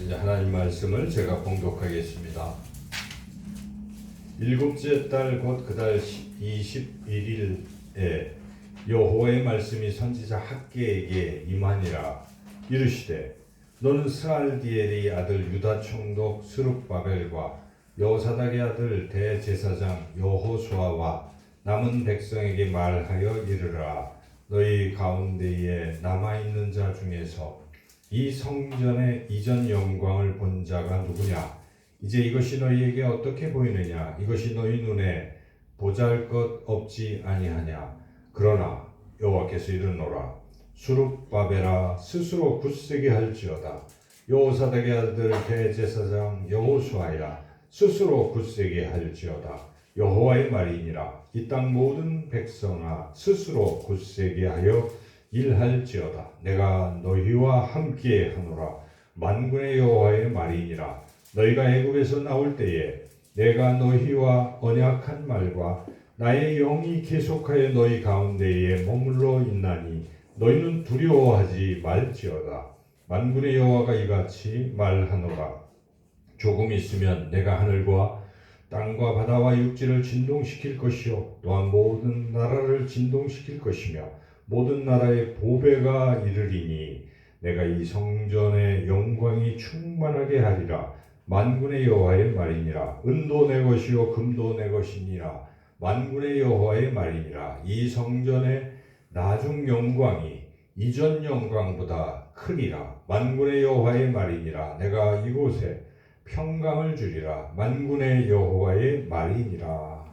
이제 하나님 말씀을 제가 봉독하겠습니다. 일곱째 달 곧 그 달 21일에 여호와의 말씀이 선지자 학개에게 임하니라. 이르시되 너는 스알디엘의 아들 유다 총독 스룹바벨과 여호사닥의 아들 대제사장 여호수아와 남은 백성에게 말하여 이르라. 너희 가운데에 남아있는 자 중에서 이 성전의 이전 영광을 본 자가 누구냐? 이제 이것이 너희에게 어떻게 보이느냐? 이것이 너희 눈에 보잘것 없지 아니하냐? 그러나 여호와께서 이르노라. 수룹바벨아 스스로 굳세게 할지어다. 여호사닥의 아들 대제사장 여호수아야 스스로 굳세게 할지어다. 여호와의 말이니라. 이 땅 모든 백성아 스스로 굳세게 하여 일할지어다. 내가 너희와 함께 하노라. 만군의 여호와의 말이니라. 너희가 애굽에서 나올 때에 내가 너희와 언약한 말과 나의 영이 계속하여 너희 가운데에 머물러 있나니 너희는 두려워하지 말지어다. 만군의 여호와가 이같이 말하노라. 조금 있으면 내가 하늘과 땅과 바다와 육지를 진동시킬 것이요 또한 모든 나라를 진동시킬 것이며 모든 나라의 보배가 이르리니 내가 이 성전의 영광이 충만하게 하리라. 만군의 여호와의 말이니라. 은도 내 것이요 금도 내 것이니라. 만군의 여호와의 말이니라. 이 성전의 나중 영광이 이전 영광보다 크리라. 만군의 여호와의 말이니라. 내가 이곳에 평강을 주리라. 만군의 여호와의 말이니라.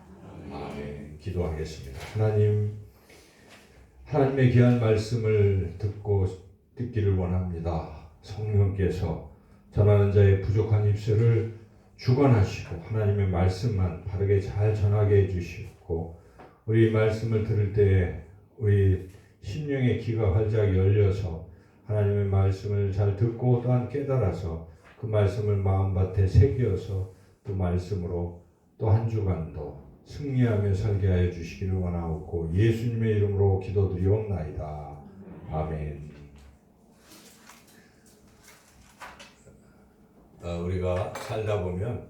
아멘. 기도하겠습니다. 하나님의 귀한 말씀을 듣기를 원합니다. 성령께서 전하는 자의 부족한 입술을 주관하시고 하나님의 말씀만 바르게 잘 전하게 해주시고 우리 말씀을 들을 때에 우리 심령의 귀가 활짝 열려서 하나님의 말씀을 잘 듣고 또한 깨달아서 그 말씀을 마음밭에 새겨서 그 말씀으로 또 한 주간도 승리하며 살게 하여 주시기를 원하옵고 예수님의 이름으로 기도드리옵나이다. 아멘. 우리가 살다 보면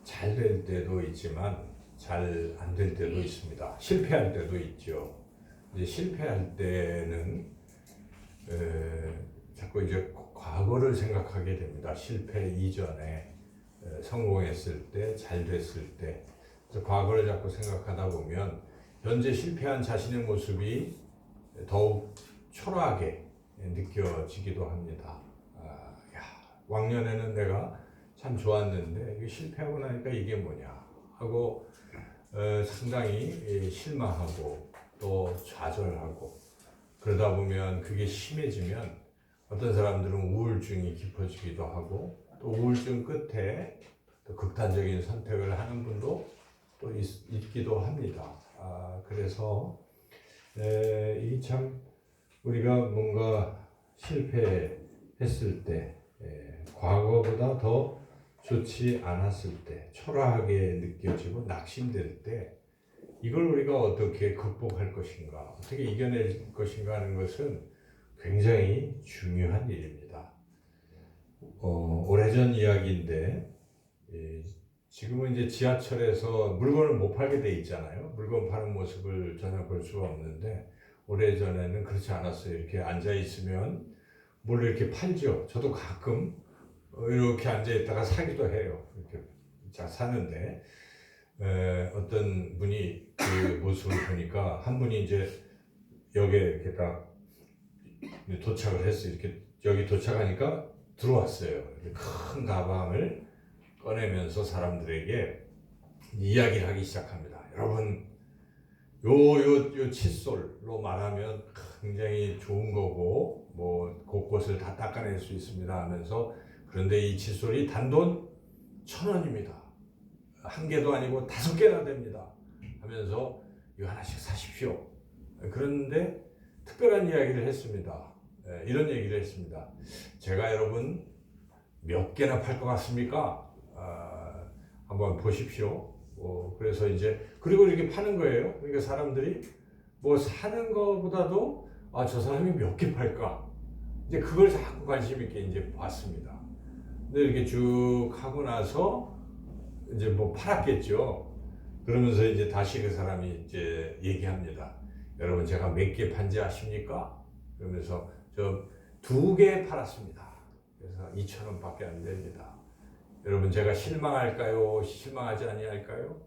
잘 될 때도 있지만 잘 안 될 때도 있습니다. 실패할 때도 있죠. 이제 실패할 때는 자꾸 이제 과거를 생각하게 됩니다. 실패 이전에 성공했을 때, 잘 됐을 때, 과거를 자꾸 생각하다 보면 현재 실패한 자신의 모습이 더욱 초라하게 느껴지기도 합니다. 왕년에는 내가 참 좋았는데 이게 실패하고 나니까 이게 뭐냐 하고 상당히 실망하고 또 좌절하고 그러다 보면 그게 심해지면 어떤 사람들은 우울증이 깊어지기도 하고 또 우울증 끝에 또 극단적인 선택을 하는 분도 또 있기도 합니다. 그래서 이 참 우리가 뭔가 실패했을 때 과거보다 더 좋지 않았을 때 초라하게 느껴지고 낙심될 때 이걸 우리가 어떻게 극복할 것인가 어떻게 이겨낼 것인가 하는 것은 굉장히 중요한 일입니다. 오래전 이야기인데 지금은 이제 지하철에서 물건을 못 팔게 돼 있잖아요. 물건 파는 모습을 전혀 볼 수가 없는데 오래전에는 그렇지 않았어요. 이렇게 앉아 있으면 뭘 이렇게 팔죠. 저도 가끔 이렇게 앉아 있다가 사기도 해요. 이렇게 자 사는데 어떤 분이 그 모습을 보니까 한 분이 이제 여기에 이렇게 딱 도착을 했어요. 이렇게 여기 도착하니까 들어왔어요. 큰 가방을 꺼내면서 사람들에게 이야기를 하기 시작합니다. 여러분, 요 칫솔로 말하면 굉장히 좋은 거고 뭐 곳곳을 다 닦아낼 수 있습니다 하면서 그런데 이 칫솔이 단돈 1,000원입니다. 한 개도 아니고 5개나 됩니다 하면서 이거 하나씩 사십시오. 그런데 특별한 이야기를 했습니다. 이런 얘기를 했습니다. 제가 여러분 몇 개나 팔 것 같습니까? 한번 보십시오. 그래서 이제 그리고 이렇게 파는 거예요. 그러니까 사람들이 뭐 사는 거보다도 저 사람이 몇 개 팔까? 이제 그걸 자꾸 관심 있게 이제 봤습니다. 근데 이렇게 쭉 하고 나서 이제 뭐 팔았겠죠. 그러면서 이제 다시 그 사람이 이제 얘기합니다. 여러분 제가 몇 개 판지 아십니까? 그러면서 저 2개 팔았습니다. 그래서 2,000원밖에 안 됩니다. 여러분 제가 실망할까요? 실망하지 아니할까요?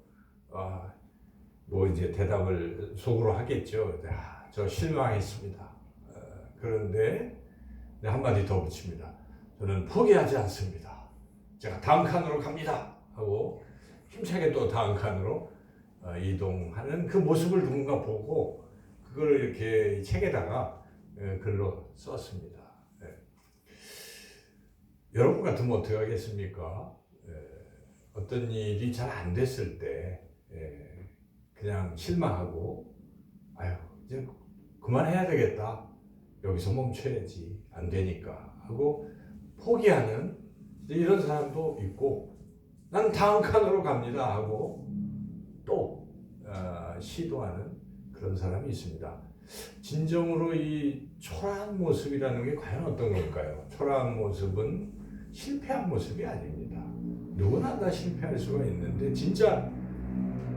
뭐 이제 대답을 속으로 하겠죠. 저 실망했습니다. 그런데 한마디 더 붙입니다. 저는 포기하지 않습니다. 제가 다음 칸으로 갑니다. 하고 힘차게 또 다음 칸으로 이동하는 그 모습을 누군가 보고 그걸 이렇게 책에다가 글로 썼습니다. 여러분 같으면 어떻게 하겠습니까? 어떤 일이 잘 안 됐을 때 그냥 실망하고 아유 이제 그만해야 되겠다. 여기서 멈춰야지. 안 되니까 하고 포기하는 이런 사람도 있고 난 다음 칸으로 갑니다 하고 또 시도하는 그런 사람이 있습니다. 진정으로 이 초라한 모습이라는 게 과연 어떤 걸까요? 초라한 모습은 실패한 모습이 아닙니다. 누구나 다 실패할 수가 있는데 진짜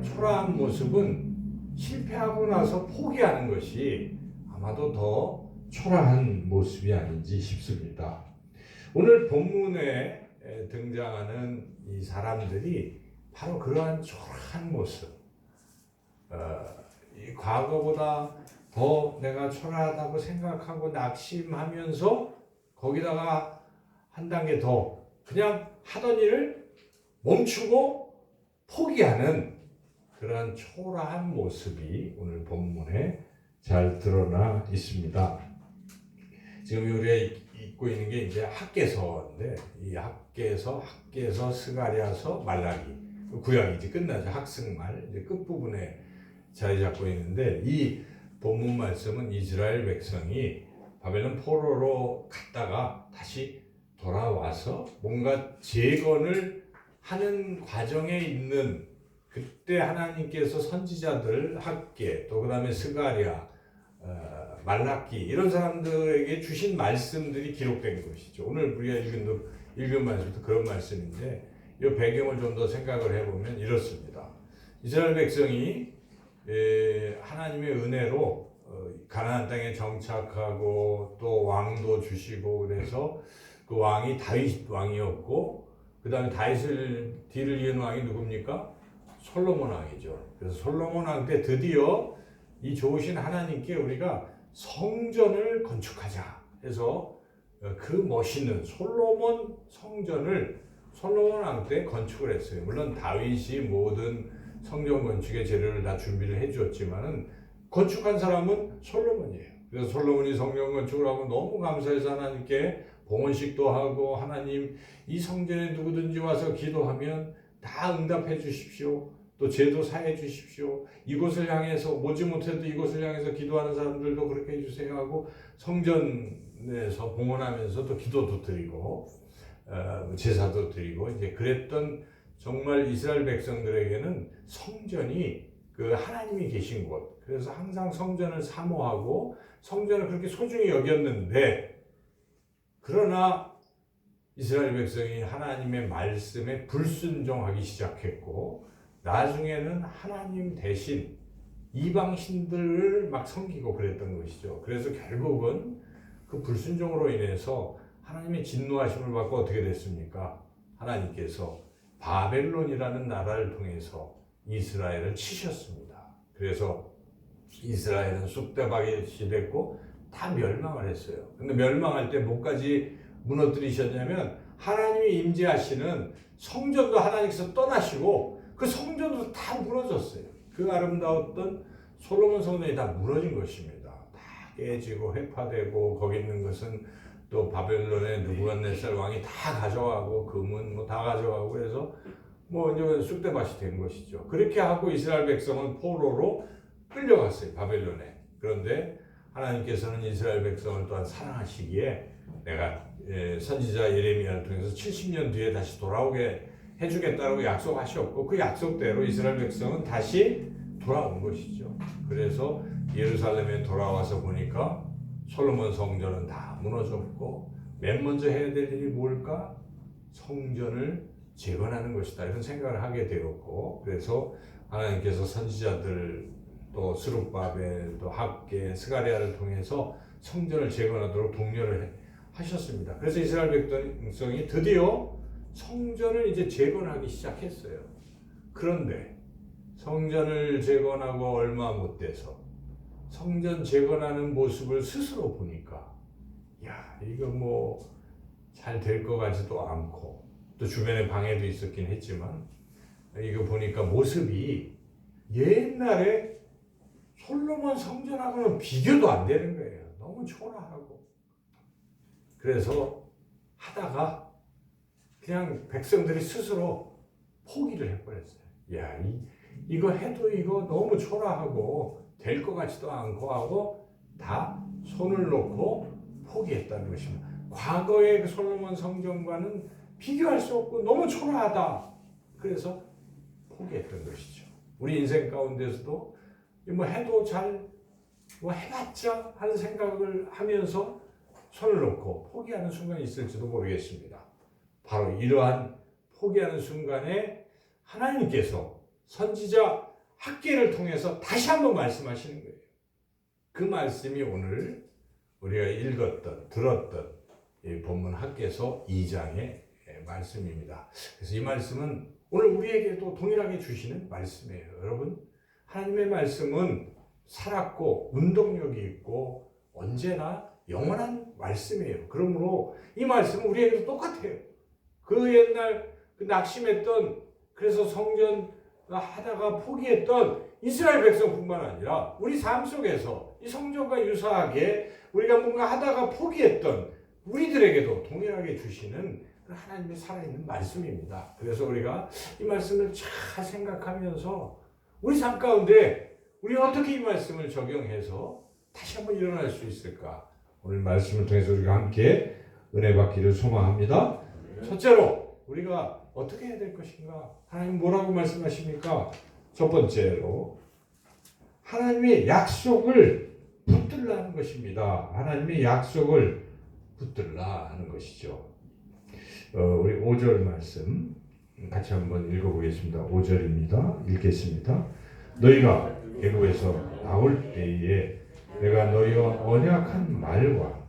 초라한 모습은 실패하고 나서 포기하는 것이 아마도 더 초라한 모습이 아닌지 싶습니다. 오늘 본문에 등장하는 이 사람들이 바로 그러한 초라한 모습, 이 과거보다 더 내가 초라하다고 생각하고 낙심하면서 거기다가 한 단계 더 그냥 하던 일을 멈추고 포기하는 그러한 초라한 모습이 오늘 본문에 잘 드러나 있습니다. 지금 우리가 읽고 있는 게 이제 학개서인데 이 학개서, 스가랴서, 말라기 구약이 이제 끝나죠. 학승말 이제 끝부분에 자리 잡고 있는데 이 본문 말씀은 이스라엘 백성이 바벨론 포로로 갔다가 다시 돌아와서 뭔가 재건을 하는 과정에 있는 그때 하나님께서 선지자들 학개 또 그 다음에 스가랴 말라기 이런 사람들에게 주신 말씀들이 기록된 것이죠. 오늘 우리가 읽은 말씀도 그런 말씀인데 이 배경을 좀 더 생각을 해보면 이렇습니다. 이스라엘 백성이 하나님의 은혜로 가나안 땅에 정착하고 또 왕도 주시고 그래서 그 왕이 다윗 왕이었고 그 다음에 다윗을 뒤를 이은 왕이 누굽니까? 솔로몬 왕이죠. 그래서 솔로몬 왕 때 드디어 이 좋으신 하나님께 우리가 성전을 건축하자 해서 그 멋있는 솔로몬 성전을 솔로몬 왕 때 건축을 했어요. 물론 다윗이 모든 성전 건축의 재료를 다 준비를 해주었지만은 건축한 사람은 솔로몬이에요. 그래서 솔로몬이 성전 건축을 하고 너무 감사해서 하나님께 봉헌식도 하고 하나님 이 성전에 누구든지 와서 기도하면 다 응답해 주십시오. 또 죄도 사해 주십시오. 이곳을 향해서 오지 못해도 이곳을 향해서 기도하는 사람들도 그렇게 해주세요 하고 성전에서 봉헌하면서 또 기도도 드리고 제사도 드리고 이제 그랬던 정말 이스라엘 백성들에게는 성전이 그 하나님이 계신 곳. 그래서 항상 성전을 사모하고 성전을 그렇게 소중히 여겼는데 그러나 이스라엘 백성이 하나님의 말씀에 불순종하기 시작했고 나중에는 하나님 대신 이방신들을 막 섬기고 그랬던 것이죠. 그래서 결국은 그 불순종으로 인해서 하나님의 진노하심을 받고 어떻게 됐습니까? 하나님께서 바벨론이라는 나라를 통해서 이스라엘을 치셨습니다. 그래서 이스라엘은 쑥대밭이 됐고 다 멸망을 했어요. 근데 멸망할 때 뭐까지 무너뜨리셨냐면 하나님이 임재하시는 성전도 하나님께서 떠나시고 그 성전도 다 무너졌어요. 그 아름다웠던 솔로몬 성전이 다 무너진 것입니다. 다 깨지고 회파되고 거기 있는 것은 또 바벨론의 느부갓네살 왕이 다 가져가고 금은 뭐 다 가져가고 그래서 뭐 이제 쑥대밭이 된 것이죠. 그렇게 하고 이스라엘 백성은 포로로 끌려갔어요. 바벨론에. 그런데 하나님께서는 이스라엘 백성을 또한 사랑하시기에 내가 선지자 예레미야를 통해서 70년 뒤에 다시 돌아오게 해주겠다고 약속하셨고 그 약속대로 이스라엘 백성은 다시 돌아온 것이죠. 그래서 예루살렘에 돌아와서 보니까 솔로몬 성전은 다 무너졌고 맨 먼저 해야 될 일이 뭘까? 성전을 재건하는 것이다 이런 생각을 하게 되었고, 그래서 하나님께서 선지자들 또 스룹바벨 또 학개 스가랴를 통해서 성전을 재건하도록 독려를 하셨습니다. 그래서 이스라엘 백성이 드디어 성전을 이제 재건하기 시작했어요. 그런데 성전을 재건하고 얼마 못 돼서 성전 재건하는 모습을 스스로 보니까 야, 이거 뭐 잘 될 것 같지도 않고, 또 주변에 방해도 있었긴 했지만 이거 보니까 모습이 옛날에 솔로몬 성전하고는 비교도 안 되는 거예요. 너무 초라하고. 그래서 하다가 그냥 백성들이 스스로 포기를 해버렸어요. 야, 이거 해도 이거 너무 초라하고 될 것 같지도 않고 하고 다 손을 놓고 포기했다는 것입니다. 과거의 그 솔로몬 성전과는 비교할 수 없고 너무 초라하다. 그래서 포기했던 것이죠. 우리 인생 가운데서도 뭐 해도 잘 뭐 해봤자 하는 생각을 하면서 손을 놓고 포기하는 순간이 있을지도 모르겠습니다. 바로 이러한 포기하는 순간에 하나님께서 선지자 학개를 통해서 다시 한번 말씀하시는 거예요. 그 말씀이 오늘 우리가 읽었던 들었던 이 본문 학개서 2장의 말씀입니다. 그래서 이 말씀은 오늘 우리에게도 동일하게 주시는 말씀이에요. 여러분, 하나님의 말씀은 살았고 운동력이 있고 언제나 영원한 말씀이에요. 그러므로 이 말씀은 우리에게도 똑같아요. 그 옛날 그 낙심했던, 그래서 성전 하다가 포기했던 이스라엘 백성뿐만 아니라 우리 삶 속에서 이 성전과 유사하게 우리가 뭔가 하다가 포기했던 우리들에게도 동일하게 주시는 하나님의 살아있는 말씀입니다. 그래서 우리가 이 말씀을 잘 생각하면서 우리 삶 가운데 우리 어떻게 이 말씀을 적용해서 다시 한번 일어날 수 있을까? 오늘 말씀을 통해서 우리가 함께 은혜 받기를 소망합니다. 첫째로 우리가 어떻게 해야 될 것인가? 하나님 뭐라고 말씀하십니까? 첫 번째로 하나님의 약속을 붙들라는 것입니다. 하나님의 약속을 붙들라 하는 것이죠. 우리 5절 말씀 같이 한번 읽어보겠습니다. 5절입니다. 읽겠습니다. 너희가 애굽에서 나올 때에 내가 너희와 언약한 말과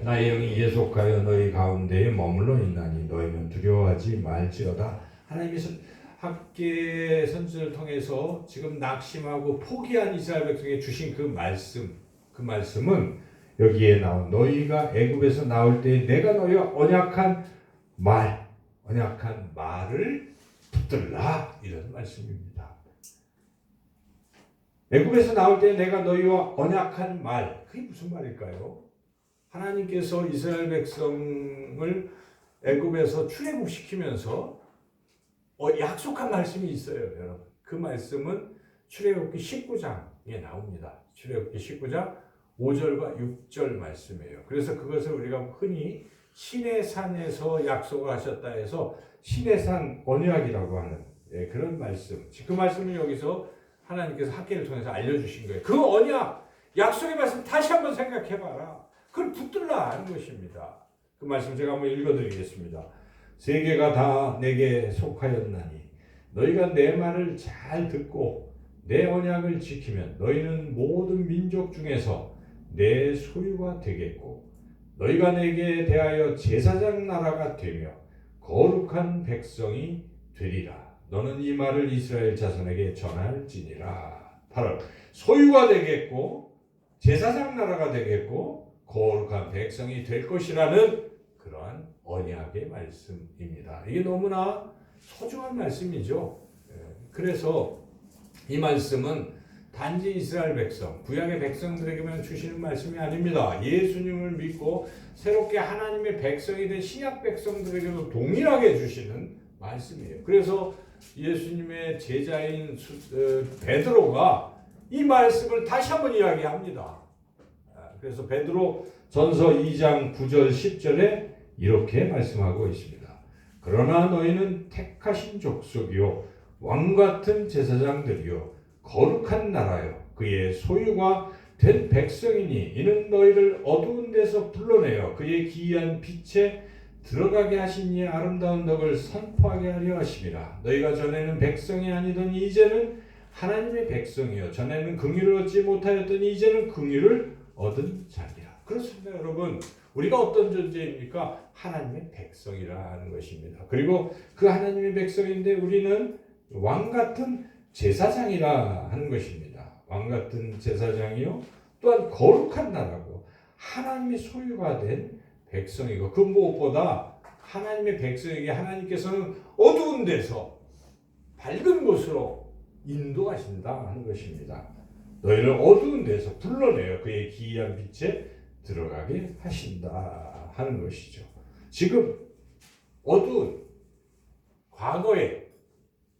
나의 영이 예속하여 너희 가운데에 머물러 있나니 너희는 두려워하지 말지어다. 하나님께서 학개 선지를 통해서 지금 낙심하고 포기한 이스라엘 백성에 주신 그 말씀은 여기에 나온 너희가 애굽에서 나올 때 내가 너희와 언약한 말을 붙들라 이런 말씀입니다. 애굽에서 나올 때 내가 너희와 언약한 말, 그게 무슨 말일까요? 하나님께서 이스라엘 백성을 애굽에서 출애굽시키면서 약속한 말씀이 있어요, 여러분. 그 말씀은 출애굽기 19장에 나옵니다. 출애굽기 19장 5절과 6절 말씀이에요. 그래서 그것을 우리가 흔히 시내산에서 약속을 하셨다 해서 시내산 언약이라고 하는 그런 말씀. 그 말씀을 여기서 하나님께서 학개를 통해서 알려주신 거예요. 그 언약, 약속의 말씀 다시 한번 생각해봐라. 그걸 붙들라 하는 것입니다. 그 말씀 제가 한번 읽어드리겠습니다. 세계가 다 내게 속하였나니 너희가 내 말을 잘 듣고 내 언약을 지키면 너희는 모든 민족 중에서 내 소유가 되겠고 너희가 내게 대하여 제사장 나라가 되며 거룩한 백성이 되리라. 너는 이 말을 이스라엘 자손에게 전할지니라. 바로 소유가 되겠고 제사장 나라가 되겠고 거룩한 백성이 될 것이라는 그러한 언약의 말씀입니다. 이게 너무나 소중한 말씀이죠. 그래서 이 말씀은 단지 이스라엘 백성, 구약의 백성들에게만 주시는 말씀이 아닙니다. 예수님을 믿고 새롭게 하나님의 백성이 된 신약 백성들에게도 동일하게 주시는 말씀이에요. 그래서 예수님의 제자인 베드로가 이 말씀을 다시 한번 이야기합니다. 그래서 베드로 전서 2장 9절 10절에 이렇게 말씀하고 있습니다. 그러나 너희는 택하신 족속이요 왕같은 제사장들이요 거룩한 나라요 그의 소유가 된 백성이니 이는 너희를 어두운 데서 불러내어 그의 기이한 빛에 들어가게 하신 이 아름다운 덕을 선포하게 하려 하심이라. 너희가 전에는 백성이 아니더니 이제는 하나님의 백성이요 전에는 긍휼을 얻지 못하였더니 이제는 긍휼을 얻은 자니라. 그렇습니다, 여러분. 우리가 어떤 존재입니까? 하나님의 백성이라는 것입니다. 그리고 그 하나님의 백성인데 우리는 왕 같은 제사장이라 하는 것입니다. 왕 같은 제사장이요 또한 거룩한 나라고 하나님의 소유가 된 백성이고, 그 무엇보다 하나님의 백성에게 하나님께서는 어두운 데서 밝은 곳으로 인도하신다 하는 것입니다. 너희를 어두운 데서 불러내어 그의 기이한 빛에 들어가게 하신다 하는 것이죠. 지금 어두운 과거에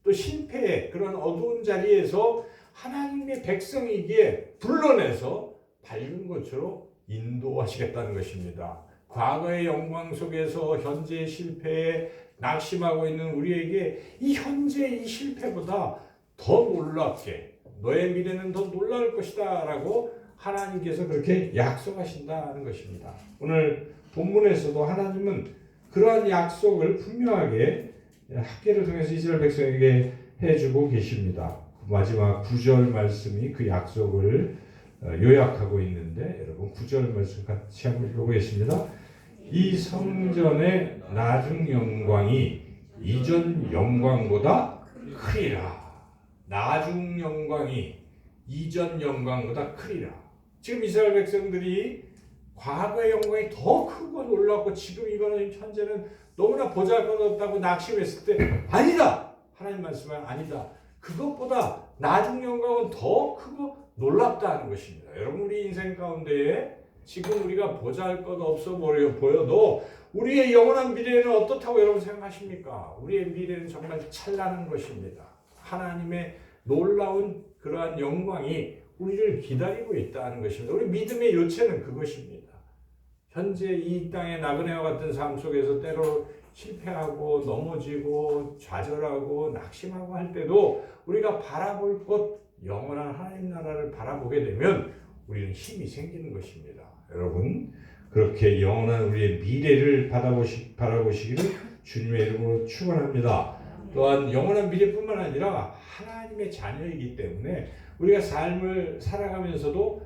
또 실패의 그런 어두운 자리에서 하나님의 백성이기에 불러내서 밝은 곳으로 인도하시겠다는 것입니다. 과거의 영광 속에서 현재의 실패에 낙심하고 있는 우리에게 이 현재의 이 실패보다 더 놀랍게 너의 미래는 더 놀라울 것이다 라고 하나님께서 그렇게 약속하신다는 것입니다. 오늘 본문에서도 하나님은 그러한 약속을 분명하게 학계를 통해서 이스라엘 백성에게 해주고 계십니다. 마지막 9절 말씀이 그 약속을 요약하고 있는데, 여러분 9절 말씀 같이 한번 읽어보겠습니다. 이 성전의 나중 영광이 이전 영광보다 크리라. 나중 영광이 이전 영광보다 크리라. 지금 이스라엘 백성들이 과거의 영광이 더 크고 놀랍고 지금 이거는 현재는 너무나 보잘것없다고 낙심했을 때 아니다. 하나님 말씀은 아니다. 그것보다 나중 영광은 더 크고 놀랍다는 것입니다. 여러분, 우리 인생 가운데에 지금 우리가 보잘것없어 보여도 우리의 영원한 미래는 어떻다고 여러분 생각하십니까? 우리의 미래는 정말 찬란한 것입니다. 하나님의 놀라운 그러한 영광이 우리를 기다리고 있다는 것입니다. 우리 믿음의 요체는 그것입니다. 현재 이 땅의 나그네와 같은 삶 속에서 때로 실패하고 넘어지고 좌절하고 낙심하고 할 때도 우리가 바라볼 것 영원한 하나님 나라를 바라보게 되면 우리는 힘이 생기는 것입니다. 여러분, 그렇게 영원한 우리의 미래를 바라보시기를 주님의 이름으로 축원합니다. 또한 영원한 미래뿐만 아니라 하나님의 자녀이기 때문에 우리가 삶을 살아가면서도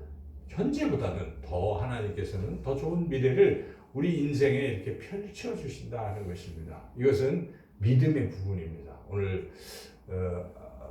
현재보다는 더 하나님께서는 더 좋은 미래를 우리 인생에 이렇게 펼쳐 주신다 하는 것입니다. 이것은 믿음의 부분입니다. 오늘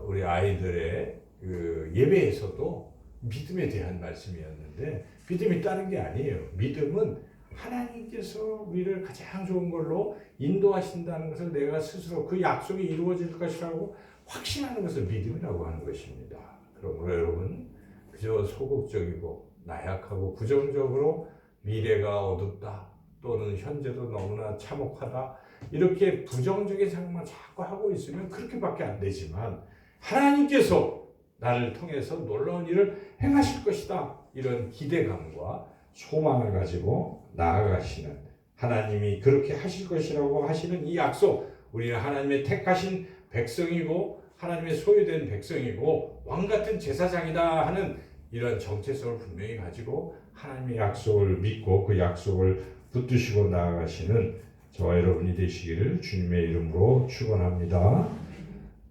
우리 아이들의 그 예배에서도 믿음에 대한 말씀이었는데, 믿음이 다른 게 아니에요. 믿음은 하나님께서 우리를 가장 좋은 걸로 인도하신다는 것을 내가 스스로 그 약속이 이루어질 것이라고 확신하는 것을 믿음이라고 하는 것입니다. 그러므로 여러분, 그저 소극적이고 나약하고 부정적으로 미래가 어둡다 또는 현재도 너무나 참혹하다 이렇게 부정적인 생각만 자꾸 하고 있으면 그렇게밖에 안 되지만, 하나님께서 나를 통해서 놀라운 일을 행하실 것이다 이런 기대감과 소망을 가지고 나아가시는, 하나님이 그렇게 하실 것이라고 하시는 이 약속, 우리는 하나님의 택하신 백성이고 하나님의 소유된 백성이고 왕같은 제사장이다 하는 이런 정체성을 분명히 가지고 하나님의 약속을 믿고 그 약속을 붙드시고 나아가시는 저와 여러분이 되시기를 주님의 이름으로 축원합니다.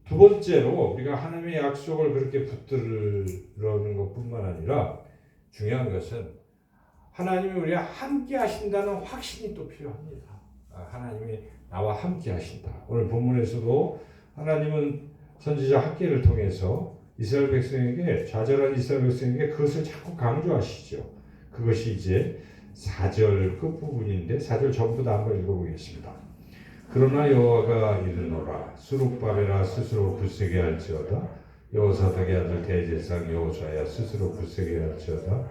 두 번째로, 우리가 하나님의 약속을 그렇게 붙들는 것뿐만 아니라 중요한 것은 하나님이 우리와 함께 하신다는 확신이 또 필요합니다. 하나님이 나와 함께 하신다. 오늘 본문에서도 하나님은 선지자 학개를 통해서 이스라엘 백성에게, 좌절한 이스라엘 백성에게 그것을 자꾸 강조하시죠. 그것이 이제 4절 끝부분인데 4절 전부 다 한번 읽어보겠습니다. 그러나 여호와가 이르노라 스룹바벨아 스스로 굳세게 할지어다 여호사닥의 아들 대제사장 여호수아야 스스로 굳세게 할지어다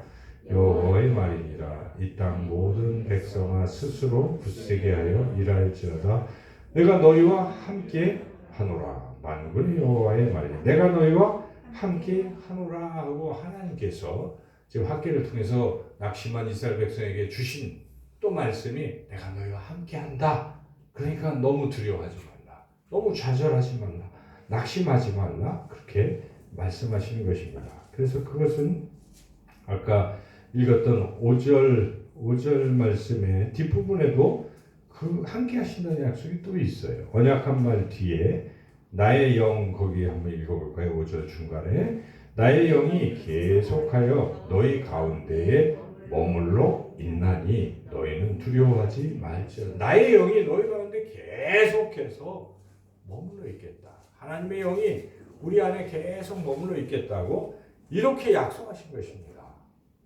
여호와의 말이니라 이 땅 모든 백성아 스스로 굳세게 하여 일할지어다 내가 너희와 함께 하노라 만군의 여호와의 말이니 내가 너희와 함께 하노라 하고 하나님께서 지금 학개를 통해서 낙심한 이스라엘 백성에게 주신 또 말씀이 내가 너희와 함께 한다. 그러니까 너무 두려워하지 말라. 너무 좌절하지 말라. 낙심하지 말라. 그렇게 말씀하시는 것입니다. 그래서 그것은 아까 읽었던 5절 말씀의 뒷부분에도 그 함께 하신다는 약속이 또 있어요. 언약한 말 뒤에 나의 영, 거기 한번 읽어볼까요? 5절 중간에 나의 영이 계속하여 너희 가운데에 머물러 있나니 너희는 두려워하지 말지어다. 나의 영이 너희 가운데 계속해서 머물러 있겠다. 하나님의 영이 우리 안에 계속 머물러 있겠다고 이렇게 약속하신 것입니다.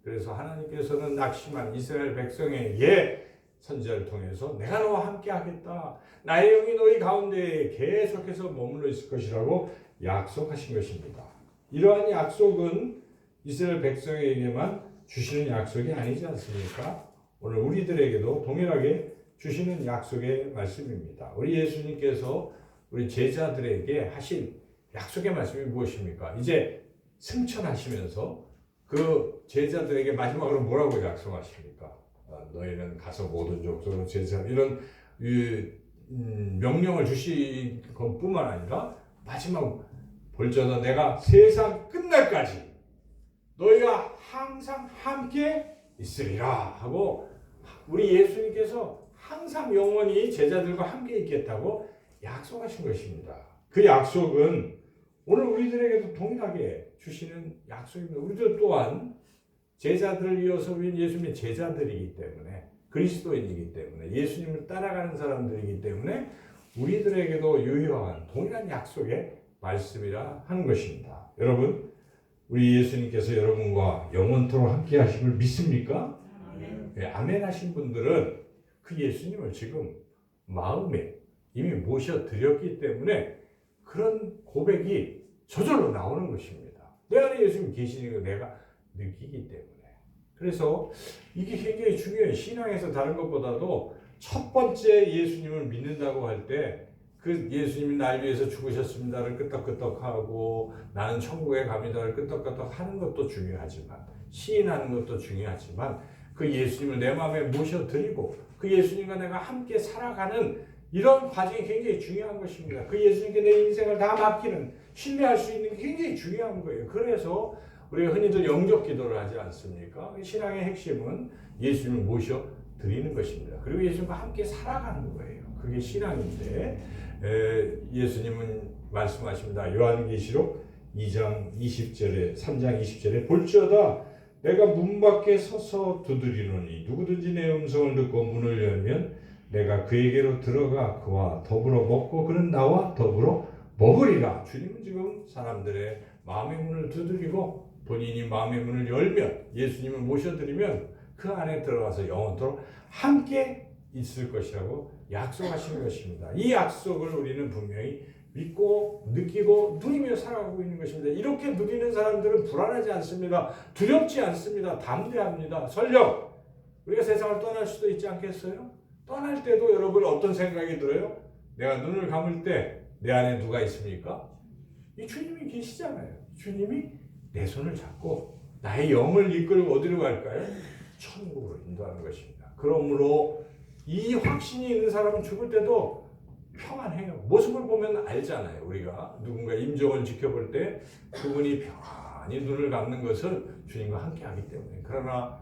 그래서 하나님께서는 낙심한 이스라엘 백성에게 선지자를 통해서 내가 너와 함께 하겠다. 나의 영이 너희 가운데에 계속해서 머물러 있을 것이라고 약속하신 것입니다. 이러한 약속은 이스라엘 백성에게만 주시는 약속이 아니지 않습니까? 오늘 우리들에게도 동일하게 주시는 약속의 말씀입니다. 우리 예수님께서 우리 제자들에게 하신 약속의 말씀이 무엇입니까? 이제 승천하시면서 그 제자들에게 마지막으로 뭐라고 약속하십니까? 너희는 가서 모든 족속으로 제자 이런 명령을 주신 것뿐만 아니라 마지막 볼지어다 내가 세상 끝날까지 너희와 항상 함께 있으리라 하고 우리 예수님께서 항상 영원히 제자들과 함께 있겠다고 약속하신 것입니다. 그 약속은 오늘 우리들에게도 동일하게 주시는 약속입니다. 우리들 또한 제자들을 이어서 우리는 예수님의 제자들이기 때문에 그리스도인이기 때문에 예수님을 따라가는 사람들이기 때문에 우리들에게도 유효한 동일한 약속의 말씀이라 하는 것입니다. 여러분, 우리 예수님께서 여러분과 영원토록 함께 하심을 믿습니까? 네, 아멘 하신 분들은 그 예수님을 지금 마음에 이미 모셔드렸기 때문에 그런 고백이 저절로 나오는 것입니다. 내 안에 예수님이 계시는 걸 내가 느끼기 때문에. 그래서 이게 굉장히 중요해요. 신앙에서 다른 것보다도 첫 번째 예수님을 믿는다고 할 때 그 예수님이 날 위해서 죽으셨습니다를 끄떡끄떡하고 나는 천국에 갑니다를 끄떡끄떡 하는 것도 중요하지만 시인하는 것도 중요하지만 그 예수님을 내 마음에 모셔드리고 그 예수님과 내가 함께 살아가는 이런 과정이 굉장히 중요한 것입니다. 그 예수님께 내 인생을 다 맡기는 신뢰할 수 있는 게 굉장히 중요한 거예요. 그래서 우리가 흔히들 영접 기도를 하지 않습니까? 신앙의 핵심은 예수님을 모셔드리는 것입니다. 그리고 예수님과 함께 살아가는 거예요. 그게 신앙인데 예수님은 말씀하십니다. 요한계시록 2장 20절에 3장 20절에 볼지어다 내가 문 밖에 서서 두드리노니 누구든지 내 음성을 듣고 문을 열면 내가 그에게로 들어가 그와 더불어 먹고 그는 나와 더불어 먹으리라. 주님은 지금 사람들의 마음의 문을 두드리고 본인이 마음의 문을 열면 예수님을 모셔드리면 그 안에 들어가서 영원토록 함께 있을 것이라고 약속하시는 것입니다. 이 약속을 우리는 분명히 믿고 느끼고 누리며 살아가고 있는 것입니다. 이렇게 누리는 사람들은 불안하지 않습니다. 두렵지 않습니다. 담대합니다. 설령 우리가 세상을 떠날 수도 있지 않겠어요? 떠날 때도 여러분 어떤 생각이 들어요? 내가 눈을 감을 때 내 안에 누가 있습니까? 이 주님이 계시잖아요. 주님이 내 손을 잡고 나의 영을 이끌고 어디로 갈까요? 천국으로 인도하는 것입니다. 그러므로 이 확신이 있는 사람은 죽을 때도 평안해요. 모습을 보면 알잖아요. 우리가 누군가 임종을 지켜볼 때 그분이 평안히 눈을 감는 것은 주님과 함께 하기 때문에. 그러나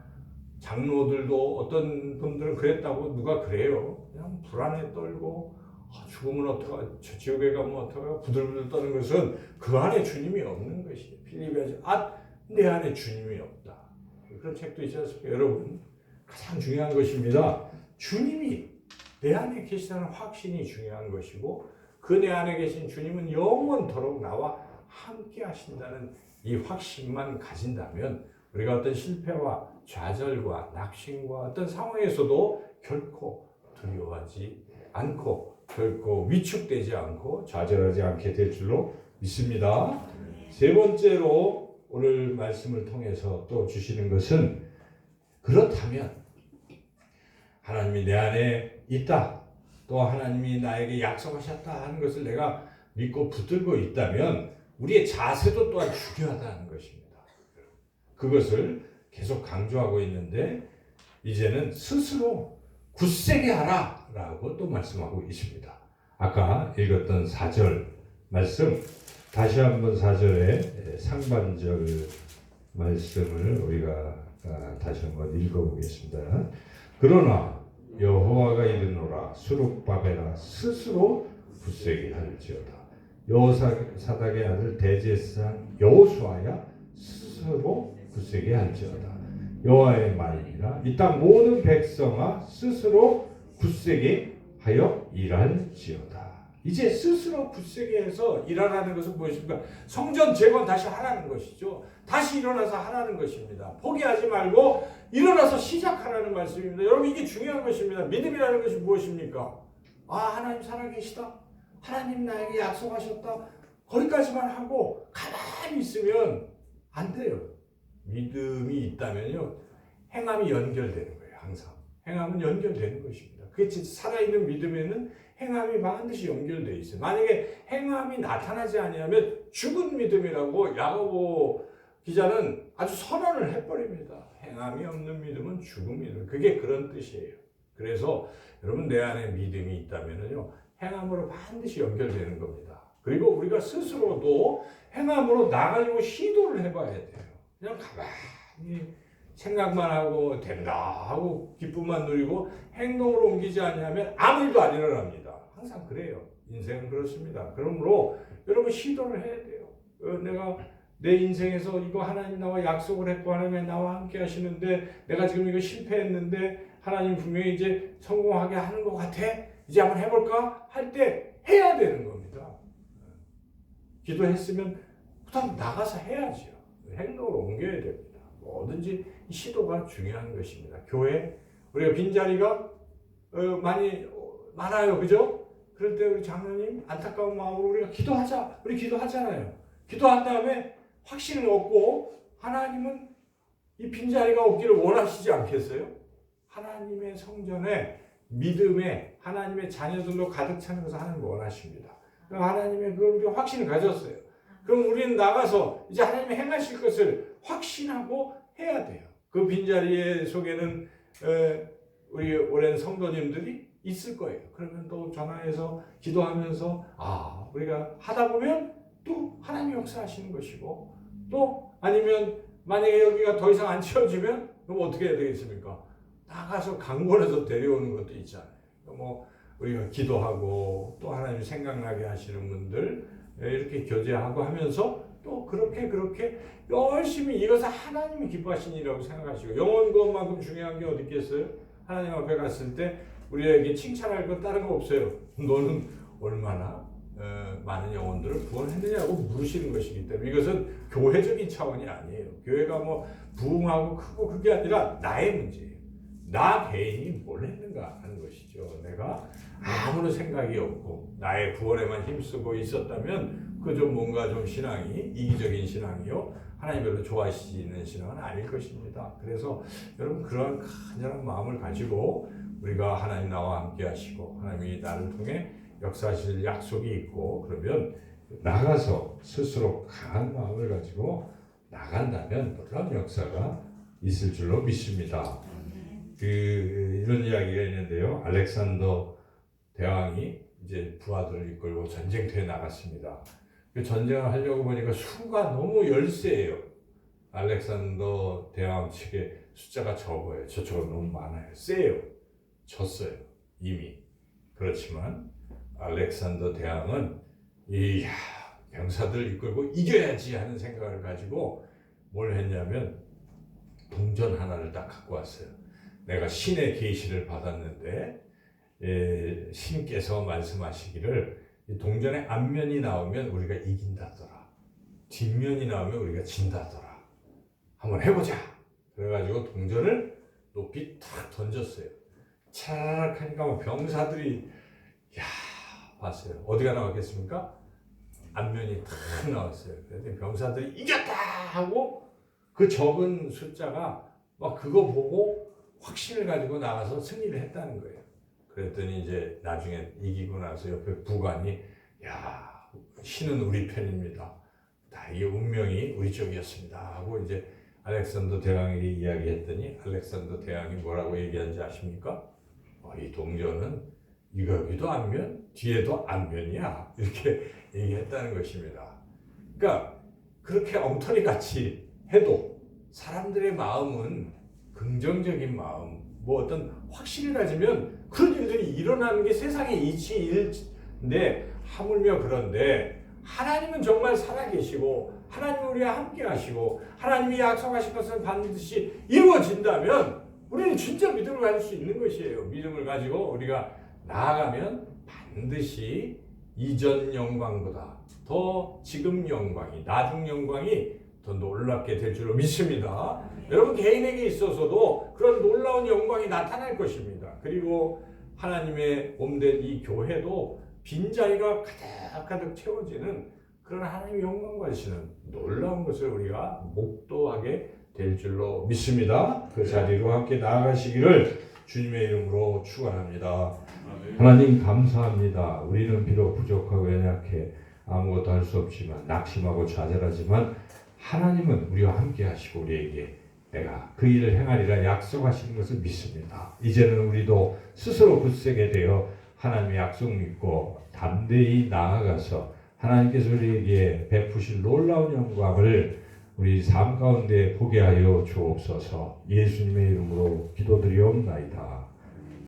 장로들도 어떤 분들은 그랬다고 누가 그래요. 그냥 불안에 떨고 죽으면 어떡하, 지옥에 가면 어떡하, 부들부들 떠는 것은 그 안에 주님이 없는 것이에요. 필리피아서 내 안에 주님이 없다. 그런 책도 있지 않습니까? 여러분, 가장 중요한 것입니다. 주님이 내 안에 계시다는 확신이 중요한 것이고 그 내 안에 계신 주님은 영원토록 나와 함께 하신다는 이 확신만 가진다면 우리가 어떤 실패와 좌절과 낙심과 어떤 상황에서도 결코 두려워하지 않고 결코 위축되지 않고 좌절하지 않게 될 줄로 믿습니다. 세 번째로 오늘 말씀을 통해서 또 주시는 것은 그렇다면 하나님이 내 안에 있다. 또 하나님이 나에게 약속하셨다 하는 것을 내가 믿고 붙들고 있다면 우리의 자세도 또한 중요하다는 것입니다. 그것을 계속 강조하고 있는데 이제는 스스로 굳세게 하라 라고 또 말씀하고 있습니다. 아까 읽었던 4절 말씀 다시 한번 4절의 상반절 말씀을 우리가 다시 한번 읽어보겠습니다. 그러나 여호와가 이르노라 수룹바벨아 스스로 굳세게 할지어다. 여호사닥의 아들 대제사장 여호수아야 스스로 굳세게 할지어다. 여호와의 말이니라 이 땅 모든 백성아 스스로 굳세게 하여 일할지어다. 이제 스스로 굳세게 해서 일하라는 것은 무엇입니까? 성전 재건 다시 하라는 것이죠. 다시 일어나서 하라는 것입니다. 포기하지 말고 일어나서 시작하라는 말씀입니다. 여러분 이게 중요한 것입니다. 믿음이라는 것이 무엇입니까? 아 하나님 살아계시다. 하나님 나에게 약속하셨다. 거기까지만 하고 가만히 있으면 안 돼요. 믿음이 있다면요. 행함이 연결되는 거예요. 항상. 행함은 연결되는 것입니다. 그게 살아있는 믿음에는 행함이 반드시 연결되어 있어요. 만약에 행함이 나타나지 아니하면 죽은 믿음이라고 야고보 기자는 아주 선언을 해버립니다. 행함이 없는 믿음은 죽은 믿음. 그게 그런 뜻이에요. 그래서 여러분 내 안에 믿음이 있다면요. 행함으로 반드시 연결되는 겁니다. 그리고 우리가 스스로도 행함으로 나가려고 시도를 해봐야 돼요. 그냥 가만히 생각만 하고 된다 하고 기쁨만 누리고 행동으로 옮기지 않으면 아무 일도 안 일어납니다. 항상 그래요. 인생은 그렇습니다. 그러므로 여러분 시도를 해야 돼요. 내가 내 인생에서 이거 하나님 나와 약속을 했고 하나님 나와 함께 하시는데 내가 지금 이거 실패했는데 하나님 분명히 이제 성공하게 하는 것 같아. 이제 한번 해볼까? 할 때 해야 되는 겁니다. 기도했으면 그다음 나가서 해야죠. 행동으로 옮겨야 됩니다. 뭐든지 시도가 중요한 것입니다. 교회 우리가 빈자리가 많이 많아요. 그죠? 그럴 때 우리 장로님 안타까운 마음으로 우리가 기도하자. 우리 기도하잖아요. 기도한 다음에 확신을 얻고 하나님은 이 빈자리가 없기를 원하시지 않겠어요? 하나님의 성전에 믿음에 하나님의 자녀들로 가득 차는 것을 하나님 원하십니다. 하나님의 그걸 우리가 확신을 가졌어요. 그럼 우리는 나가서 이제 하나님이 행하실 것을 확신하고 해야 돼요. 그 빈자리 속에는 우리 오랜 성도님들이 있을 거예요. 그러면 또 전화해서 기도하면서 우리가 하다 보면 또 하나님이 역사하시는 것이고 또 아니면 만약에 여기가 더 이상 안 채워지면 그럼 어떻게 해야 되겠습니까? 나가서 강권해서 데려오는 것도 있잖아요. 뭐 우리가 기도하고 또 하나님 생각나게 하시는 분들 이렇게 교제하고 하면서 또 그렇게 열심히 이것을 하나님이 기뻐하시는 일이라고 생각하시고 영혼 구원만큼 중요한 게 어디 있겠어요? 하나님 앞에 갔을 때 우리에게 칭찬할 것 다른 거 없어요. 너는 얼마나 많은 영혼들을 구원했느냐고 물으시는 것이기 때문에 이것은 교회적인 차원이 아니에요. 교회가 뭐 부흥하고 크고 그게 아니라 나의 문제예요. 나 개인이 뭘 했는가 하는 것이죠. 내가 아무런 생각이 없고 나의 구원에만 힘쓰고 있었다면 그 좀 뭔가 좀 신앙이 이기적인 신앙이요. 하나님 별로 좋아하시는 신앙은 아닐 것입니다. 그래서 여러분 그러한 간절한 마음을 가지고 우리가 하나님 나와 함께 하시고 하나님이 나를 통해 역사하실 약속이 있고 그러면 나가서 스스로 강한 마음을 가지고 나간다면 놀라운 역사가 있을 줄로 믿습니다. 이런 이야기가 있는데요. 알렉산더 대왕이 이제 부하들을 이끌고 전쟁터에 나갔습니다. 그 전쟁을 하려고 보니까 수가 너무 열세예요. 알렉산더 대왕 측의 숫자가 적어요. 저쪽은 너무 많아요. 세요. 졌어요. 이미. 그렇지만 알렉산더 대왕은 병사들을 이끌고 이겨야지 하는 생각을 가지고 뭘 했냐면 동전 하나를 딱 갖고 왔어요. 내가 신의 계시를 받았는데 신께서 말씀하시기를 동전의 앞면이 나오면 우리가 이긴다더라. 뒷면이 나오면 우리가 진다더라. 한번 해보자. 그래가지고 동전을 높이 탁 던졌어요. 차라락 하니까 병사들이 봤어요. 어디가 나왔겠습니까? 앞면이 탁 나왔어요. 그랬더니 병사들이 이겼다 하고 그 적은 숫자가 막 그거 보고 확신을 가지고 나가서 승리를 했다는 거예요. 그랬더니 이제 나중에 이기고 나서 옆에 부관이 신은 우리 편입니다. 다 이 운명이 우리 쪽이었습니다 하고 이제 알렉산더 대왕에게 이야기했더니 알렉산더 대왕이 뭐라고 얘기한지 아십니까? 이 동전은 여기도 앞면, 뒤에도 앞면이야 이렇게 얘기했다는 것입니다. 그러니까 그렇게 엉터리 같이 해도 사람들의 마음은 긍정적인 마음, 뭐 어떤 확실히 가지면 그런 일들이 일어나는 게 세상의 이치일인데 하물며 그런데 하나님은 정말 살아계시고 하나님은 우리와 함께 하시고 하나님이 약속하신 것은 반드시 이루어진다면 우리는 진짜 믿음을 가질 수 있는 것이에요. 믿음을 가지고 우리가 나아가면 반드시 이전 영광보다 더 지금 영광이 나중 영광이 더 놀랍게 될 줄로 믿습니다. 여러분 개인에게 있어서도 그런 놀라운 영광이 나타날 것입니다. 그리고 하나님의 몸된 이 교회도 빈자리가 가득가득 채워지는 그런 하나님의 영광 받으시는 놀라운 것을 우리가 목도하게 될 줄로 믿습니다. 그 자리로 함께 나아가시기를 주님의 이름으로 축원합니다. 하나님 감사합니다. 우리는 비록 부족하고 연약해 아무것도 할 수 없지만 낙심하고 좌절하지만 하나님은 우리와 함께 하시고 우리에게 내가 그 일을 행하리라 약속하시는 것을 믿습니다. 이제는 우리도 스스로 굳세게 되어 하나님의 약속 믿고 담대히 나아가서 하나님께서 우리에게 베푸실 놀라운 영광을 우리 삶 가운데 보게 하여 주옵소서. 예수님의 이름으로 기도드리옵나이다.